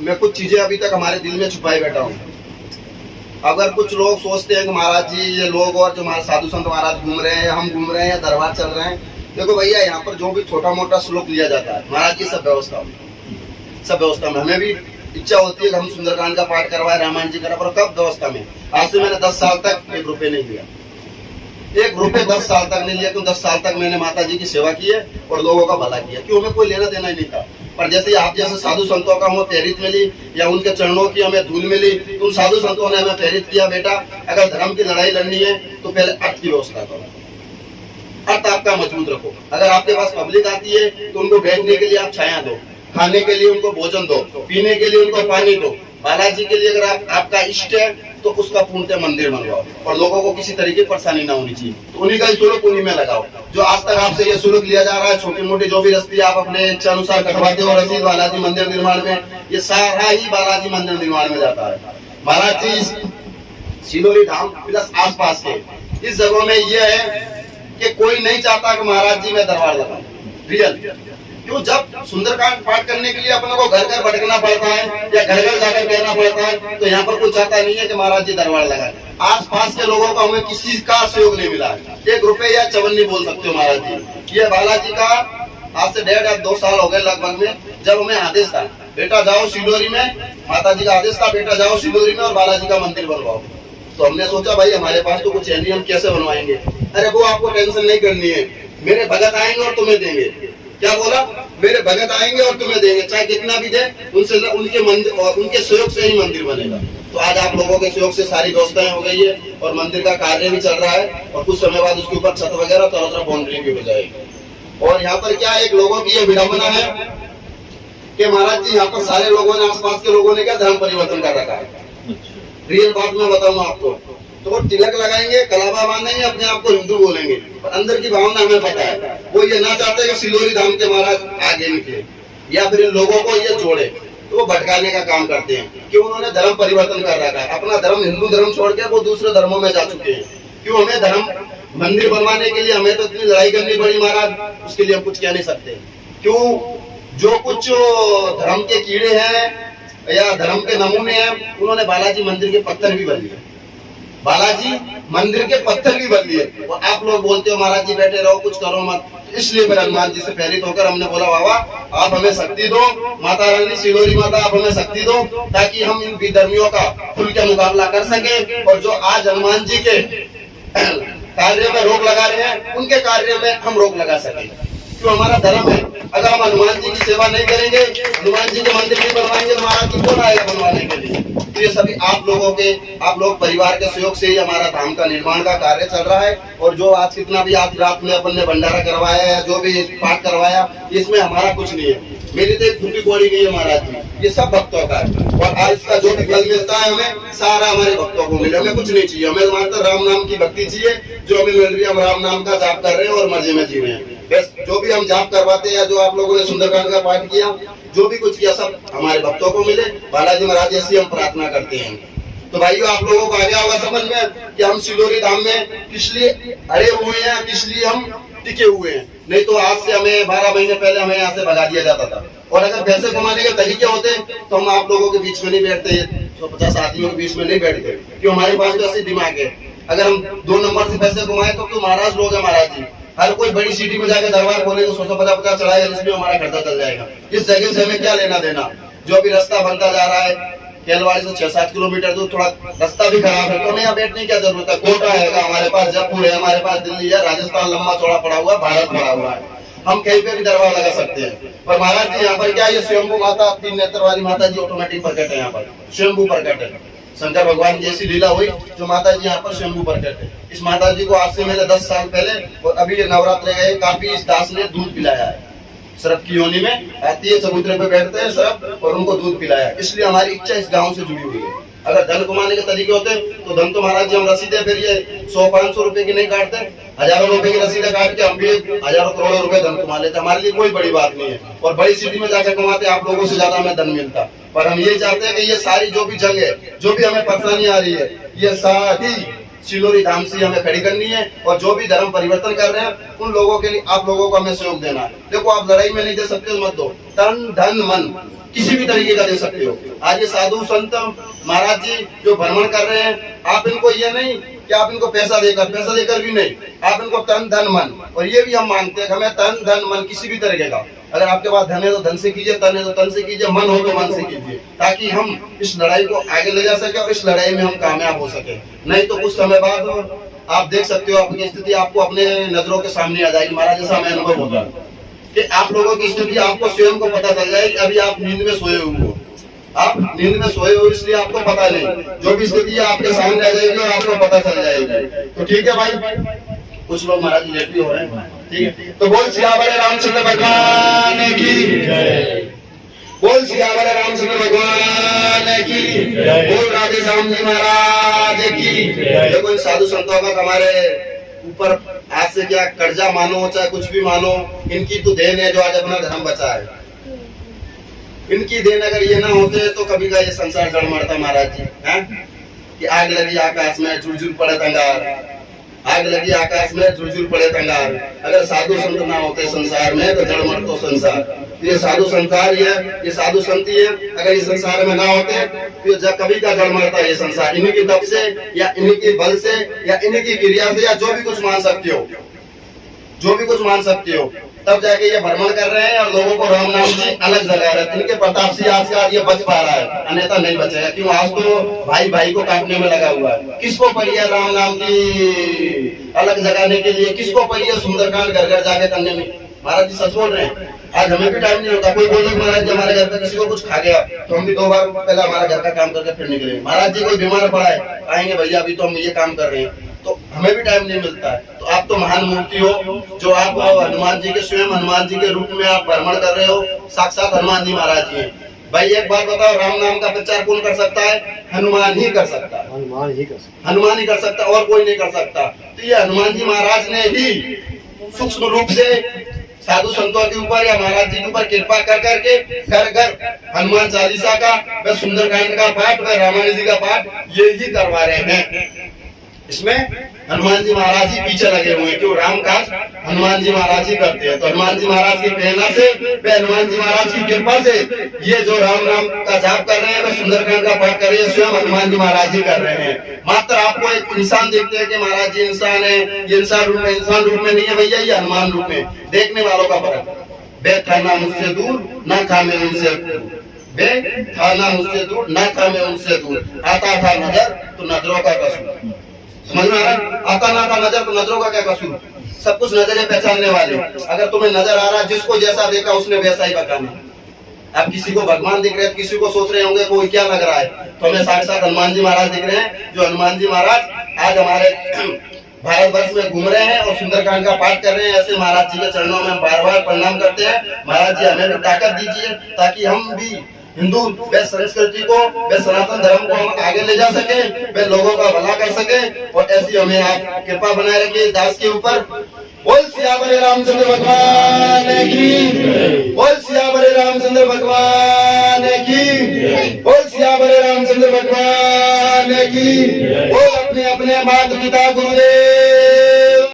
मैं कुछ चीजें अभी तक हमारे दिल में छुपाए बैठा हूँ। अगर कुछ लोग सोचते हैं कि महाराज जी ये लोग और जो हमारे साधु संत महाराज घूम रहे हैं, हम घूम रहे हैं या दरबार चल रहे हैं, देखो भैया यहाँ पर जो भी छोटा मोटा श्लोक लिया जाता है महाराज की सब व्यवस्था में हमें भी इच्छा होती है कि हम सुंदरकांड का पाठ करवाए, रामायण जी का, पर कब व्यवस्था में। आज से मैंने 10 साल तक 1 रुपये नहीं लिया, 1 रुपये 10 साल तक नहीं लिया। क्यों? 10 साल तक मैंने माता जी की सेवा की है और लोगों का भला किया। क्यों? हमें कोई लेना देना ही नहीं था। पर जैसे आप जैसे साधु संतों का हमें प्रेरित मिली या उनके चरणों की हमें धूल मिली, उन साधु संतों ने हमें प्रेरित किया, बेटा अगर धर्म की लड़ाई लड़नी है तो पहले अर्थ की व्यवस्था करो, अर्थ आपका मजबूत रखो। अगर आपके पास पब्लिक आती है तो उनको बैठने के लिए आप छाया दो, खाने के लिए उनको भोजन दो, पीने के लिए उनको पानी दो। बालाजी के लिए अगर आपका इष्ट है तो उसका पूर्णतः मंदिर बनवाओ और लोगों को किसी तरीके की परेशानी ना होनी चाहिए। तो उन्हीं का शुल्क उन्हीं में लगाओ। जो आज तक आपसे ये शुल्क लिया जा रहा है, छोटी मोटी जो भी रस्ती आप अपने इच्छा अनुसार कटवाते हो रसीद बालाजी मंदिर निर्माण में, ये सारा ही बालाजी मंदिर निर्माण में जाता है। महाराज जी सिलोरी धाम प्लस आस पास के इस जगहों में ये है कि कोई नहीं चाहता कि महाराज जी में दरबार लगाऊं। रियल क्यों? जब सुंदरकांड पाठ करने के लिए अपने को घर घर भटकना पड़ता है या घर घर जाकर कहना पड़ता है, तो यहाँ पर कोई चाहता नहीं है कि महाराज जी दरबार लगाए। आस पास के लोगों का हमें किसी का सहयोग नहीं मिला। 1 रुपये या चवन नहीं बोल सकते हो महाराज जी। ये बालाजी का आज से 1.5 या 2 साल हो गए लगभग में, जब हमें आदेश था बेटा जाओ सिलोरी में, माता जी का आदेश था बेटा जाओ सिलोरी में और बालाजी का मंदिर बनवाओ। तो हमने सोचा भाई हमारे पास तो कुछ है नहीं, हम कैसे बनवाएंगे। अरे वो आपको टेंशन नहीं करनी है, मेरे भगत आएंगे और तुम्हें देंगे। क्या बोला? मेरे भगत आएंगे और तुम्हें देंगे, चाहे कितना भी दे, उनसे उनके मंदिर और उनके सहयोग से ही मंदिर बनेगा। तो आज आप लोगों के सहयोग से सारी व्यवस्थाएं हो गई है और मंदिर का कार्य भी चल रहा है और कुछ समय बाद उसके ऊपर छत वगैरह चारों तरफ बाउंड्री भी हो जाएगी। और यहाँ पर क्या एक लोगों की ये विडंबना है कि महाराज जी यहाँ पर सारे लोगों ने, आसपास के लोगों ने क्या धर्म परिवर्तन कर रखा है। रियल बात मैं बताऊंगा आपको, तो वो तिलक लगाएंगे, कलावा बांधेंगे, अपने आप को हिंदू बोलेंगे, पर अंदर की भावना हमें पता है वो ये ना चाहते कि सिलोरी धाम के महाराज आगे निकले या फिर इन लोगों को ये जोड़े। तो वो भटकाने का काम करते हैं कि उन्होंने धर्म परिवर्तन कर रखा है। अपना धर्म हिंदू धर्म छोड़ के वो दूसरे धर्मों में जा चुके हैं। क्यों? हमें धर्म मंदिर बनवाने के लिए हमें तो इतनी लड़ाई करनी पड़ी महाराज, उसके लिए हम कुछ कह नहीं सकते। क्यों? जो कुछ धर्म के कीड़े हैं या धर्म के नमूने हैं, उन्होंने बालाजी मंदिर के पत्थर भी बन लिए, बालाजी मंदिर के पत्थर भी बन लिए। और आप लोग बोलते हो महाराज जी बैठे रहो कुछ करो मत, इसलिए मेरे हनुमान जी से प्रेरित होकर हमने बोला बाबा आप हमें शक्ति दो, माता रानी सिलोरी माता आप हमें शक्ति दो, ताकि हम इन विधर्मियों का खुल के मुकाबला कर सके। और जो आज हनुमान जी के कार्य में रोक लगा रहे हैं, उनके कार्य में हम रोक लगा सके। क्यों? हमारा धर्म है। अगर हम हनुमान जी की सेवा नहीं करेंगे, हनुमान जी के मंदिर नहीं बनवाएंगे, तो महाराज जी कौन आएगा बनवाने के लिए? तो ये सभी आप लोग परिवार के सहयोग से ही हमारा धाम का निर्माण का कार्य चल रहा है। और जो आज कितना भी आज रात में अपन ने भंडारा करवाया है, जो भी पाठ करवाया, इसमें हमारा कुछ नहीं है। मेरी तो एक फूटी बोली गई है महाराज जी, ये सब भक्तों का है। और आज इसका जो भी फल मिलता है हमें सारा हमारे भक्तों को मिले। हमें कुछ नहीं चाहिए, हमें मात्र राम नाम की भक्ति चाहिए जो हमें मिल रही है। हम राम नाम का जाप कर रहे हैं और मजे में जी रहे हैं। बस जो भी हम जाप करवाते हैं या जो आप लोगों ने सुंदरकांड का पाठ किया, जो भी कुछ किया, सब हमारे भक्तों को मिले। बालाजी महाराज ऐसी हम प्रार्थना करते हैं। तो भाइयों आप लोगों को आ गया होगा समझ में कि हम सिलोरी धाम में किस लिए अड़े हुए हैं, किस लिए हम टिके हुए हैं। नहीं तो आज से हमें 12 महीने पहले हमें यहाँ से भगा दिया जाता था। और अगर पैसे कमाने के तरीके होते तो हम आप लोगों के बीच में नहीं बैठते, 150 आदमियों के बीच में नहीं बैठते। क्यों? हमारे पास तो ऐसे दिमाग है, अगर हम 2 नंबर से पैसे कमाए तो क्यों? महाराज लोग है महाराज जी, हर कोई बड़ी सिटी में जाकर दरबार खोले तो 150 चढ़ाएगा, जिसमें हमारा खर्चा चल जाएगा। इस जगह से हमें क्या लेना देना? जो भी रास्ता बनता जा रहा है केलवाड़ी से 6-7 किलोमीटर दूर, थोड़ा रास्ता भी खराब है, तो हमें यहाँ बैठने की क्या जरूरत है? कोटा है, हमारे पास जयपुर है, हमारे पास दिल्ली है, राजस्थान लंबा चौड़ा पड़ा हुआ, भारत पड़ा हुआ है, हम कहीं पे भी दरबार लगा सकते हैं। पर महाराज जी यहाँ पर क्या, ये स्वयंभू माता 3 नेत्र वाली माता जी ऑटोमेटिक प्रकट है। यहाँ पर स्वयंभू प्रकट है, शंकर भगवान की ऐसी लीला हुई जो माता जी यहाँ पर स्वयंभू प्रकट है। इस माता जी को आज से मैंने 10 साल पहले और अभी ये नवरात्र गए काफी इस दास ने दूध पिलाया है। सर्प की योनि में आती है, चबूतरे पे बैठते हैं सर्प और उनको दूध पिलाया। इसलिए हमारी इच्छा इस गांव से जुड़ी हुई है। अगर धन कमाने के तरीके होते तो धन तो महाराज जी हम रसीदें फिर ये 100-500 रुपए की नहीं काटते, हजारों रुपए की रसीदें काट के हम भी हजारों करोड़ों रुपए धन कमा लेते। हमारे लिए कोई बड़ी बात नहीं है और बड़ी सिटी में जाकर कमाते आप लोगों से ज्यादा हमें धन मिलता। पर हम ये चाहते हैं कि ये सारी जो भी जंग है, जो भी हमें परेशानी आ रही है, ये सारी सिलोरी धाम से हमें खड़ी करनी है, और जो भी धर्म परिवर्तन कर रहे हैं उन लोगों के लिए आप लोगों को हमें सहयोग देना है। देखो आप लड़ाई में नहीं दे सकते हो, मत दो, तन धन मन किसी भी तरीके का दे सकते हो। आज ये साधु संत महाराज जी जो भ्रमण कर रहे हैं, आप इनको ये नहीं कि आप इनको पैसा देकर भी नहीं, आप इनको तन धन मन, और ये भी हम मांगते हैं हमें तन धन मन किसी भी तरीके का, अगर आपके पास धन है तो धन से कीजिए, तन है तो तन से कीजिए, मन हो तो मन से कीजिए, ताकि हम इस लड़ाई को आगे ले जा सके और इस लड़ाई में हम कामयाब हो सके। नहीं तो कुछ समय बाद आप देख सकते हो आपकी स्थिति आपको अपने नजरों के सामने आ जाएगी। महाराज जैसा हमें अनुभव होगा कि आप लोगों की स्थिति आपको स्वयं को पता चल जाएगी। अभी आप नींद में सोए हुए हो, आप नींद में सोए हो इसलिए आपको पता नहीं, जो भी स्थिति है आपके सामने आ जाएगी और आपको पता चल जाएगी। तो ठीक है भाई, कुछ लोग महाराज लेट भी हो रहे हैं, ठीक है। तो बोल सियावर रामचंद्र भगवान की जय, बोल सियावर रामचंद्र भगवान की जय, बोल राधे श्याम जी महाराज की जय। देखो इन साधु संतों का हमारे ऊपर आज से क्या कर्जा मानो चाहे कुछ भी मानो, इनकी तो देन है जो आज अपना धर्म बचा है। इनकी देन अगर ये ना होते तो कभी का ये संसार जड़ मरता महाराज जी, हैं कि आग लगी आकाश में झुरझुर पड़े अंगार, आग लगी आकाश में झुरझुर पड़े अंगार। अगर साधु संत ना होते संसार में तो जड़ मरतो संसार। ये साधु संसार ये साधु संत ही है, अगर इस संसार में ना होते तो जब कभी का जड़ मरता ये संसार। इन्हीं की तप से या इन्हीं के बल से या इन्हीं की क्रिया से या जो भी कुछ मान सकते हो, जो भी कुछ मान सकते हो, तब जाके ये भ्रमण कर रहे हैं और लोगों को राम नाम की अलग जगा रहे हैं। इनके प्रताप से आज का ये बच पा रहा है, अन्यथा नहीं बचेगा। क्यों? आज तो भाई भाई को काटने में लगा हुआ है। किसको पड़ी है राम नाम की अलग जगाने के लिए? किसको पड़ी है सुंदरकांड घर घर जाके करने में? महाराज जी सच बोल रहे हैं, आज हमें भी टाइम नहीं होता। कोई बोले महाराज जी हमारे घर पे किसी को कुछ खा गया तो हम भी 2 बार पहले हमारा घर का काम करके फिर निकले। महाराज जी कोई बीमार पड़ा है, आएंगे भैया अभी तो हम ये काम कर रहे हैं, तो हमें भी टाइम नहीं मिलता है। तो आप तो महान मूर्ति हो, जो आप हनुमान जी के स्वयं हनुमान जी के रूप में आप भ्रमण कर रहे हो, साक्षात हनुमान जी महाराज जी हैं। भाई एक बात बताओ, राम नाम का प्रचार कौन कर सकता है? हनुमान ही कर सकता है, हनुमान ही कर सकता, और कोई नहीं कर सकता। तो ये हनुमान जी महाराज ने ही सूक्ष्म रूप से साधु संतों के ऊपर या महाराज जी के ऊपर कृपा कर करके घर घर हनुमान चालीसा का व सुंदरकांड का पाठ व रामायण जी का पाठ ये ही करवा रहे हैं। इसमें हनुमान जी महाराज जी पीछे लगे हुए हैं, क्यों? राम काज हनुमान जी महाराज जी करते हैं। तो हनुमान जी महाराज की प्रेरणा से वे हनुमान जी महाराज की कृपा से ये जो राम नाम का जाप कर रहे हैं, वे सुंदरकांड का पाठ कर रहे हैं, स्वयं हनुमान जी महाराज जी कर रहे हैं। मात्र आपको एक इंसान देखते हैं कि महाराज जी इंसान है, ये इंसान रूप में, इंसान रूप में नहीं है भैया, ये हनुमान रूप में। देखने वालों का फर्क, वे था ना मुझसे दूर ना था मैं उनसे दूर, वे था ना मुझसे दूर ना था मैं उनसे दूर, आता था नजर तो नजरों का कसूर। समझ में आ रहा है? आता ना था नजर तो नजरों का क्या कसूर? सब कुछ नजरें पहचानने वाले। अगर तुम्हें नजर आ रहा है, जिसको जैसा देखा उसने वैसा ही बताना। आप किसी को भगवान दिख रहे हैं, किसी को सोच रहे होंगे कोई क्या लग रहा है, तो हमें साक्षात हनुमान जी महाराज दिख रहे हैं। जो हनुमान जी महाराज आज हमारे भारतवर्ष में घूम रहे हैं और सुंदरकांड का पाठ कर रहे हैं। ऐसे महाराज जी के चरणों में बार बार प्रणाम करते हैं। महाराज जी हमें भी ताकत दीजिए ताकि हम भी हिंदू वे संस्कृति को, वे सनातन धर्म को हम आगे ले जा सके, वे लोगों का भला कर सके, और ऐसी हमें आप कृपा बनाए रखिए दास के ऊपर। बोल सियावर रामचंद्र भगवान की, बोल सियावर रामचंद्र भगवान की, बोल सियावर रामचंद्र भगवान की, बोल अपने अपने माता पिता गुरुदेव